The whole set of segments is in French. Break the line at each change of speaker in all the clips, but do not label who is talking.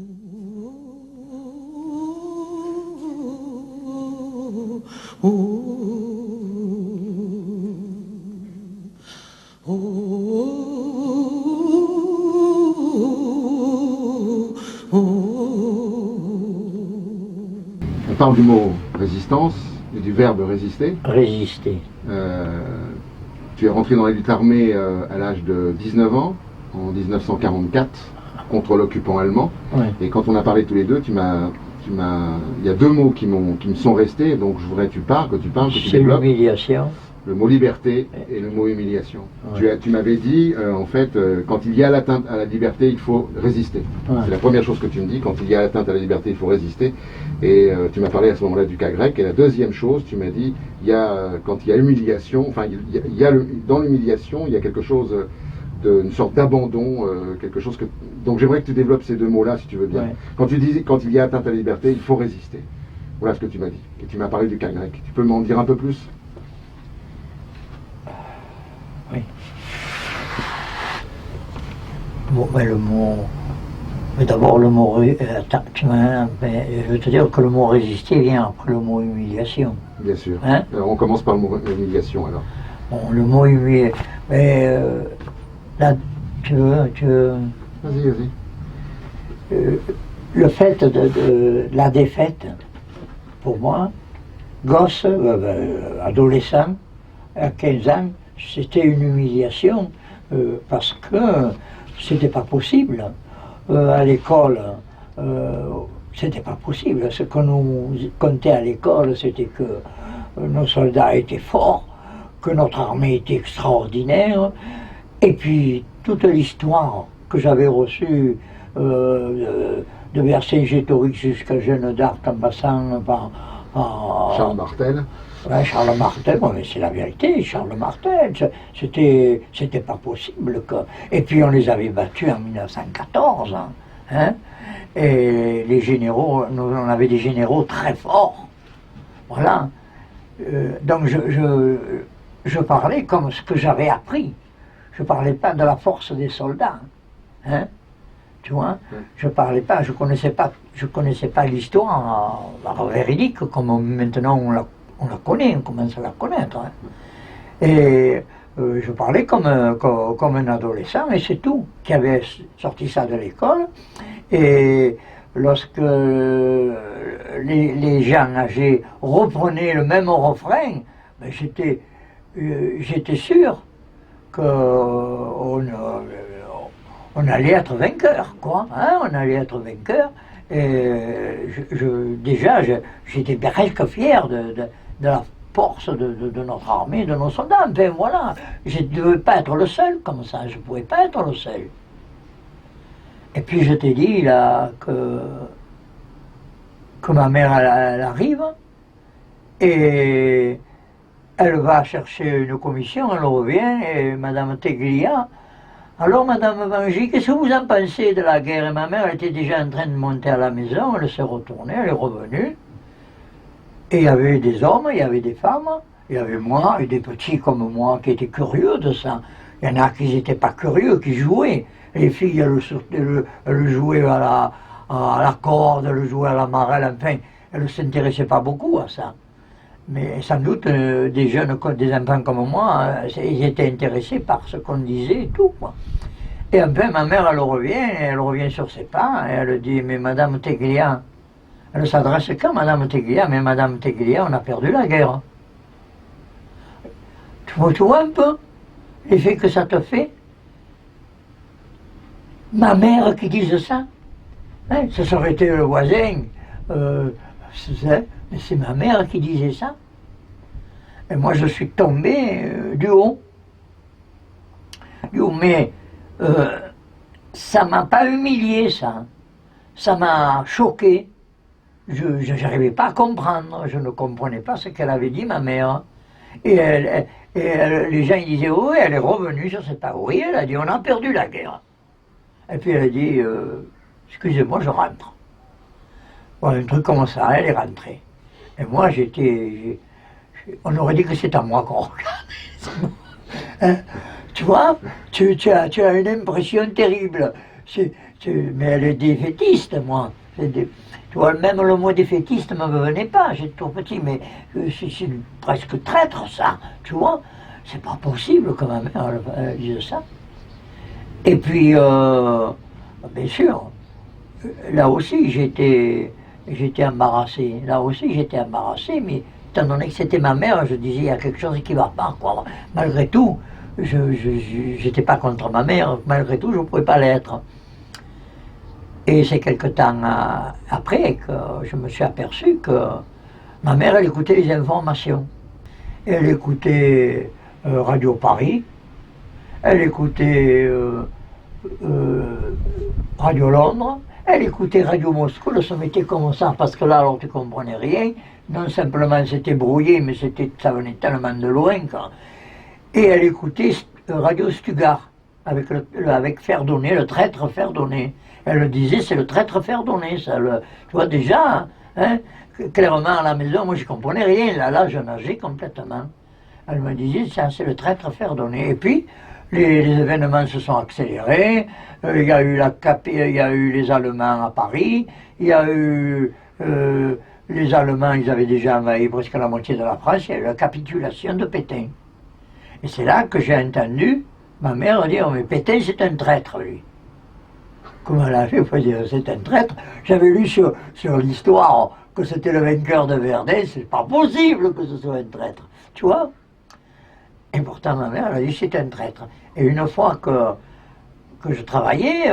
On parle du mot résistance et du verbe résister.
Résister.
Tu es rentré dans l'élite armée à l'âge de 19 ans, en 1944, contre l'occupant allemand.
Ouais.
Et quand on a parlé tous les deux, il y a deux mots qui me sont restés, donc je voudrais que tu
C'est
développes.
l'humiliation.
Le mot liberté et le mot humiliation.
Ouais.
Tu m'avais dit, en fait, quand il y a l'atteinte à la liberté, il faut résister.
Ouais.
C'est la première chose que tu me dis, quand il y a l'atteinte à la liberté, il faut résister. Et tu m'as parlé à ce moment-là du cas grec. Et la deuxième chose, tu m'as dit, quand il y a humiliation, enfin, dans l'humiliation, il y a quelque chose, une sorte d'abandon, quelque chose que... Donc j'aimerais que tu développes ces deux mots-là, si tu veux bien.
Ouais.
Quand tu dis, quand il y a atteinte à la liberté, il faut résister. Voilà ce que tu m'as dit. Et tu m'as parlé du cas grec. Tu peux m'en dire un peu plus ?
Oui. Bon, mais le mot... Mais d'abord le mot... Attends, je veux te dire que le mot résister vient après le mot humiliation.
Bien sûr.
Hein?
Alors, on commence par le mot humiliation, alors.
Bon, le mot humiliation... Mais là, tu veux...
Vas-y.
Le fait de la défaite, pour moi, gosse, adolescent, à 15 ans, c'était une humiliation parce que c'était pas possible. À l'école, c'était pas possible. Ce qu'on nous contait à l'école, c'était que nos soldats étaient forts, que notre armée était extraordinaire, et puis toute l'histoire que j'avais reçue de Vercingétorix jusqu'à Jeanne d'Arc en passant par
Charles Martel.
Ouais, Charles Martel, bon, mais c'est la vérité, Charles Martel, c'était pas possible. Et puis on les avait battus en 1914, hein, et les généraux, on avait des généraux très forts, voilà. Donc je parlais comme ce que j'avais appris, je parlais pas de la force des soldats, hein, tu vois, je parlais pas, je connaissais pas l'histoire véridique comme maintenant on la connaît, on commence à la connaître. Hein. Et je parlais comme un adolescent, et c'est tout, qui avait sorti ça de l'école. Et lorsque les gens âgés reprenaient le même refrain, ben j'étais sûr qu'on allait être vainqueur, quoi. Hein, on allait être vainqueur. Et déjà, j'étais presque fier de la force de notre armée, de nos soldats. Enfin voilà, je ne devais pas être le seul comme ça, je ne pouvais pas être le seul. Et puis je t'ai dit là que ma mère elle arrive et elle va chercher une commission, elle revient et Madame Teglia. Alors Madame Vangy, qu'est-ce que vous en pensez de la guerre? Et ma mère elle était déjà en train de monter à la maison, elle s'est retournée, elle est revenue. Et il y avait des hommes, il y avait des femmes, il y avait moi et des petits comme moi qui étaient curieux de ça. Il y en a qui n'étaient pas curieux, qui jouaient. Les filles, elles jouaient à la corde, elles jouaient à la marelle, enfin, elles ne s'intéressaient pas beaucoup à ça. Mais sans doute, des jeunes, des enfants comme moi, ils étaient intéressés par ce qu'on disait et tout, quoi. Et enfin, ma mère, elle revient sur ses pas, et elle dit, mais Madame Teglia, elle s'adresse qu'à Madame Teglia, mais Madame Teglia, on a perdu la guerre. Tu vois un peu l'effet que ça te fait? Ma mère qui dise ça, hein, ça serait été le voisin, mais c'est ma mère qui disait ça. Et moi je suis tombé du haut. Mais ça m'a pas humilié ça. Ça m'a choqué. Je n'arrivais pas à comprendre. Je ne comprenais pas ce qu'elle avait dit, ma mère. Et les gens ils disaient, oui, elle est revenue sur cette pas. Oui, elle a dit, on a perdu la guerre. Et puis elle a dit, excusez-moi, je rentre. Bon, un truc comme ça, elle est rentrée. Et moi, on aurait dit que c'est à moi qu'on regardait. Hein? Tu vois, tu as une impression terrible. Mais elle est défaitiste, moi. Tu vois, même le mot défaitiste ne me venait pas, j'étais trop petit, mais c'est presque traître, ça, tu vois. C'est pas possible que ma mère elle dise ça. Et puis, bien sûr, là aussi j'étais embarrassé. Là aussi j'étais embarrassé, mais étant donné que c'était ma mère, je disais il y a quelque chose qui ne va pas, quoi. Malgré tout, je n'étais pas contre ma mère, malgré tout je ne pouvais pas l'être. Et c'est quelque temps après que je me suis aperçu que ma mère, elle écoutait les informations. Elle écoutait Radio Paris, elle écoutait Radio Londres, elle écoutait Radio Moscou, elle se mettait comme ça, parce que là, alors tu ne comprenais rien. Non simplement c'était brouillé, mais ça venait tellement de loin. Et elle écoutait Radio Stuttgart, avec Ferdonnet, le traître Ferdonnet. Elle le disait, c'est le traître Ferdonnet, ça. Tu vois déjà, hein, clairement à la maison, moi je ne comprenais rien, là je nageais complètement. Elle me disait, ça c'est le traître Ferdonnet. Et puis, les événements se sont accélérés, il y a eu les Allemands à Paris, il y a eu les Allemands, ils avaient déjà envahi presque la moitié de la France, il y a eu la capitulation de Pétain. Et c'est là que j'ai entendu ma mère dire, mais Pétain c'est un traître, lui. Comment elle a fait pour dire c'est un traître? J'avais lu sur l'histoire que c'était le vainqueur de Verdun, c'est pas possible que ce soit un traître, tu vois? Et pourtant ma mère elle a dit c'est un traître. Et une fois que je travaillais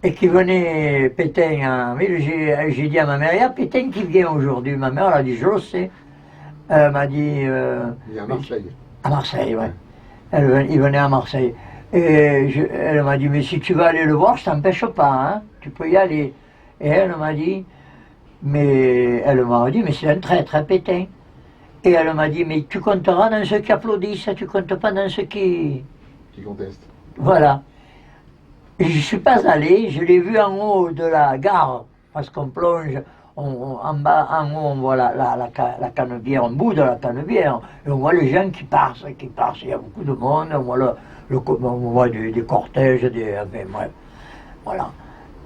et qu'il venait Pétain, j'ai dit à ma mère, il y a Pétain qui vient aujourd'hui. Ma mère elle a dit je le sais. Elle m'a dit...
il est à Marseille.
À Marseille, oui. Il venait à Marseille. Et elle m'a dit, mais si tu veux aller le voir, je t'empêche pas, hein, tu peux y aller. Et elle m'a dit, mais c'est un traître, un Pétain. Et elle m'a dit, mais tu compteras dans ceux qui applaudissent, tu comptes pas dans ceux qui
contestent.
Voilà. Et je ne suis pas allé, je l'ai vu en haut de la gare, parce qu'on plonge, en bas, en haut, on voit la Canebière, en bout de la Canebière, et on voit les gens qui passent, il y a beaucoup de monde, on voit des cortèges, enfin, bref, voilà.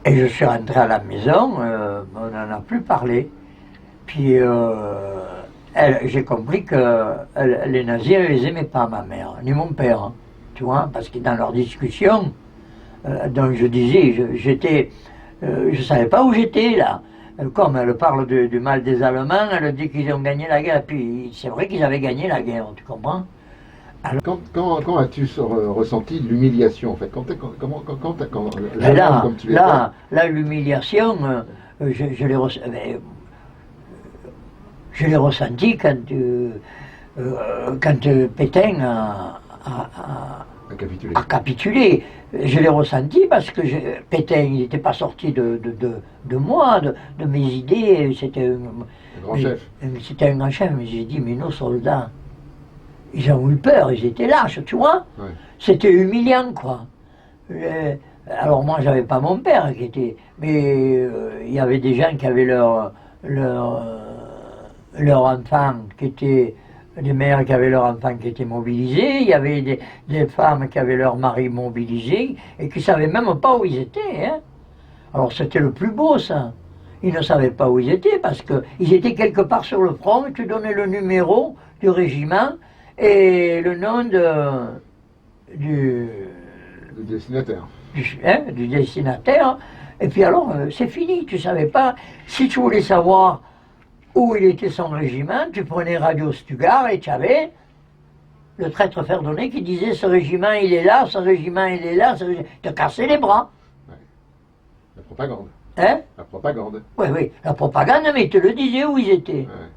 Et je suis rentré à la maison, on n'en a plus parlé, puis j'ai compris que les nazis, ne les aimaient pas, ma mère, ni mon père, hein, tu vois, parce que dans leur discussion, donc je disais, je ne savais pas où j'étais là. Comme elle parle du mal des Allemands, elle dit qu'ils ont gagné la guerre, puis c'est vrai qu'ils avaient gagné la guerre, tu comprends?
Alors, quand as-tu ressenti l'humiliation en fait?
Là, l'humiliation, je l'ai ressenti quand Pétain a capitulé. Je l'ai ressenti parce que Pétain n'était pas sorti de moi, de mes idées. C'était
un grand chef.
C'était un grand chef, mais j'ai dit, mais nos soldats, ils ont eu peur, ils étaient lâches, tu vois. Ouais. C'était humiliant, quoi. Alors moi, j'avais pas mon père qui était... Mais il y avait des gens qui avaient leur enfant qui était... Des mères qui avaient leurs enfants qui étaient mobilisés, il y avait des femmes qui avaient leurs maris mobilisés et qui ne savaient même pas où ils étaient. Hein. Alors c'était le plus beau, ça. Ils ne savaient pas où ils étaient parce qu'ils étaient quelque part sur le front, et tu donnais le numéro du régiment et le nom du
destinataire.
Du destinataire. Et puis alors, c'est fini, tu ne savais pas. Si tu voulais savoir où il était son régiment, tu prenais Radio Stuttgart et tu avais le traître Ferdonnet qui disait ce régiment il est là, ce régiment il est là, tu te cassais les bras.
Ouais. La propagande.
Hein?
La propagande.
Oui, la propagande, mais il te le disait où ils étaient.
Ouais.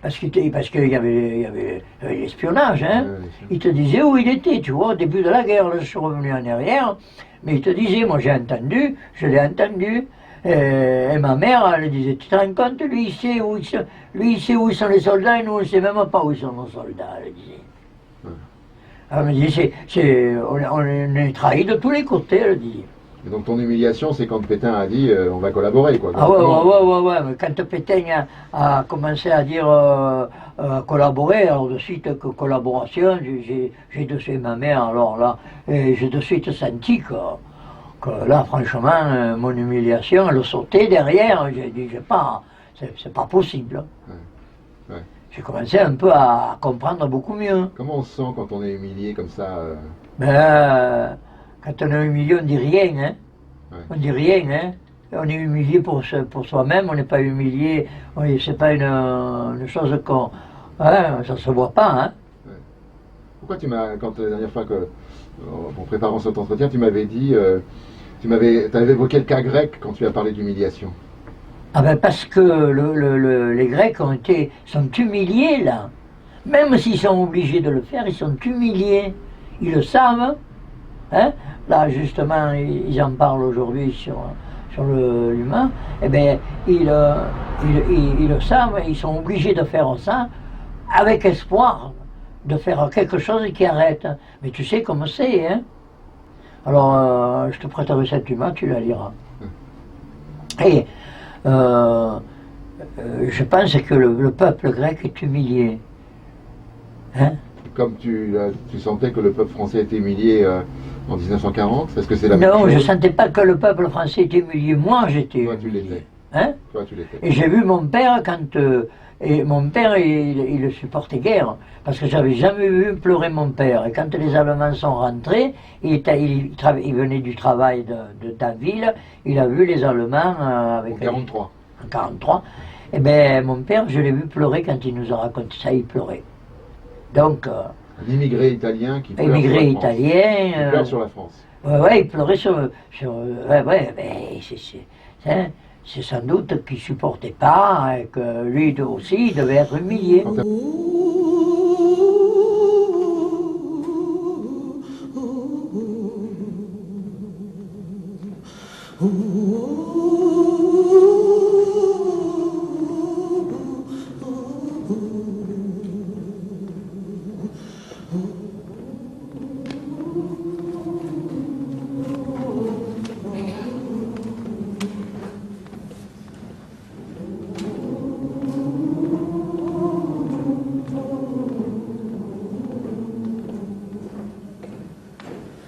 Parce qu'il y avait l'espionnage, hein. Ouais, il te disait où il était, tu vois, au début de la guerre, là, je suis revenu en arrière, mais il te disait, moi j'ai entendu, je l'ai entendu. Et ma mère, elle disait, tu te rends compte, lui, il sait où sont les soldats et nous, on ne sait même pas où sont nos soldats, elle disait. Ouais. Elle me dit, on est trahis de tous les côtés, elle dit.
Et donc ton humiliation, c'est quand Pétain a dit, on va collaborer, quoi.
Ah ouais, mais quand Pétain a commencé à dire collaborer, alors de suite que collaboration, j'ai de suite ma mère, alors là, j'ai de suite senti que que là, franchement, mon humiliation, elle sautait derrière. J'ai dit, c'est pas possible.
Ouais.
J'ai commencé un peu à comprendre beaucoup mieux.
Comment on se sent quand on est humilié comme ça
Quand on est humilié, on dit rien. Hein.
Ouais.
On dit rien. Hein. On est humilié pour soi-même, on n'est pas humilié. C'est pas une chose qu'on. Hein, ça se voit pas. Hein.
Ouais. Pourquoi quand la dernière fois en préparant cet entretien, tu m'avais dit, avais évoqué le cas grec quand tu as parlé d'humiliation.
Ah ben parce que les Grecs sont humiliés là. Même s'ils sont obligés de le faire, ils sont humiliés. Ils le savent. Hein. Là justement, ils en parlent aujourd'hui sur l'humain. Eh bien, ils le savent, ils sont obligés de faire ça avec espoir de faire quelque chose qui arrête. Mais tu sais comment c'est, hein. Alors, je te prêterai cette humain, tu la liras. Et je pense que le peuple grec est humilié. Hein?
Comme tu sentais que le peuple français était humilié en 1940, est-ce que c'est la même chose?
Non, je ne sentais pas que le peuple français était humilié. Moi, j'étais
Toi, tu
humilié.
l'étais.
Hein?
Toi, tu l'étais.
Et j'ai vu mon père et mon père, il le supportait guère, parce que j'avais jamais vu pleurer mon père. Et quand les Allemands sont rentrés, il venait du travail de Danville, il a vu les Allemands avec.
En 43.
En 43. Et bien, mon père, je l'ai vu pleurer quand il nous a raconté ça, il pleurait. Donc.
Un immigré italien qui pleure
immigré
sur la France.
italien.
Il pleure sur la France.
Ouais, il pleurait c'est sans doute qu'il ne supportait pas et que lui aussi il devait être humilié.